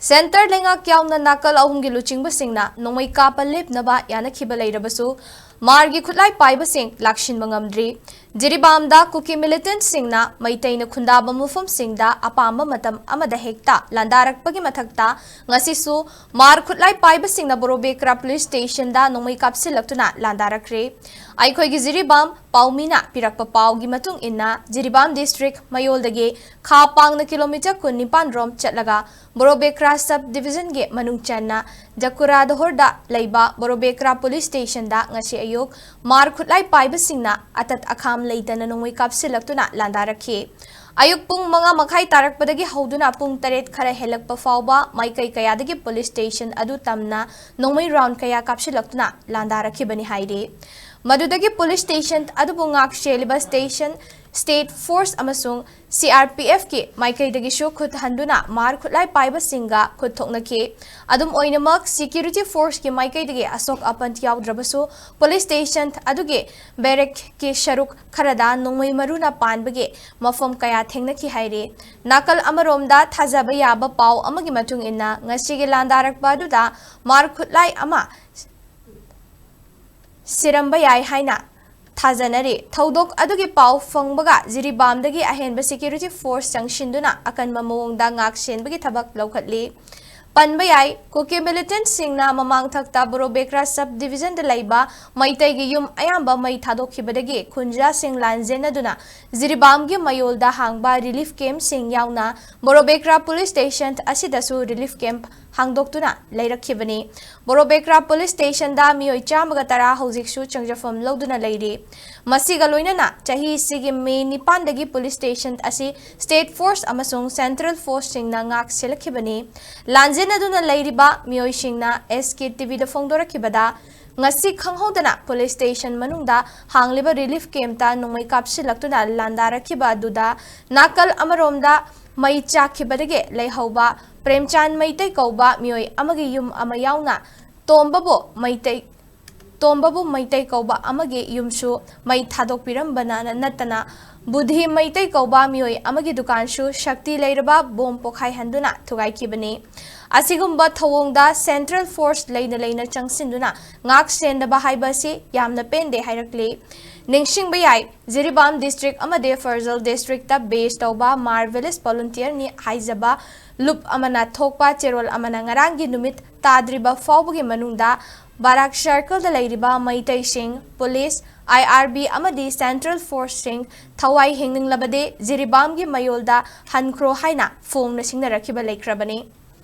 Center lenga kyauna nakal ahumgi luchingba singna nongmei kapa lepnaba yana khiba leirabasu margi Khutlai Paiba sing lakshin mangamdri jiribamda kuki militant singna Meitei na khundaba mapham singda apamba matam amada hekta landarakpagi mathakta ngasisu mar Khutlai Paiba singna borobekra police station da nongmei kapsinlaktuna landarakre aikhoigi jiribam paumina pirakpa paugi matung inna jiribam district mayoldagi kha pangna kilometer kun nipan rom chatlaga borobekra sub division ge manung channa jakura dohorda leiba borobekra police station da ngashi ayuk mar Khutlai Paiba singna atat akham leitana nongmei kapsinlaktuna landarakhe ayuk pung manga makhai tarakpadagi hauduna pung taret khara helakpa fawba maikai kayadagi police station adu tamna nongmei round kaya kapsinlaktuna landarakhe bani haire madudagi police station adu bungak sheliba station state force amasung CRPF ke maikai dagi shu khut handuna mar Khutlai Paiba singa khut thokna ke adum oinamak security force ke maikai dagi asok apant yawdrabasu police station aduge barrack ke sharuk kharada nongmei maruna panbage mafam kaya thengna ki haire nakal amaromda thajaba yaba paw amagi matung inna ngasi ge landarak baduda mar Khutlai ama siramba yai haina Thazanare, Thaudok adugi pau fangbaga jiribamdagi ahenba security force sangshinduna akan mamong da ngak shenbagi thabak laukhatli Panbayai, Kuki militant singna mamang thakta borobekra sub division de laiba Meitei gi yum ayamba mai thadokkhibadagi khunja sing lanjena duna jiribam gi mayolda hangba relief camp sing yauna borobekra police station asidasu relief camp hangdoktuna leirakhibani borobekra police station da mioi chamaga tara hojiksu changjafam loduna leiri masiga loinana chahi sigi me nipandagi police station asi state force amasung central force singna ngak selakhibani lanjena duna leiriba mioi singna SKTV da phongdorakhibada ngasi khanghodana police station manungda hangliba relief camp ta nongmei kapsinlaktuna landarakhiba duda nakal amaromda mai chakhibadage leihauba Premchan Meitei kauba mioi amagi yum amayauna tombabu Meitei kauba amagi yumsu mai thadok pirambana natana budhi Meitei kauba mioi amagi dukanshu shakti leiraba bom pokhai handuna thugai kibani asigumba thawongda central force leina changsinduna ngak sendaba haibasi yamna pende hairakli Ningsing bayai Jiribam district amade Farzal district ta base tauba marvelous volunteer ni haizaba lup amana thokpa cherol amana ngarangi numit tadriba fawbugi manungda barak circle da leiriba Meitei sing police IRB amadi central force sing thawai hingning labade Jiribam gi mayolda hankhro haina phongna singna rakhiba leikrabani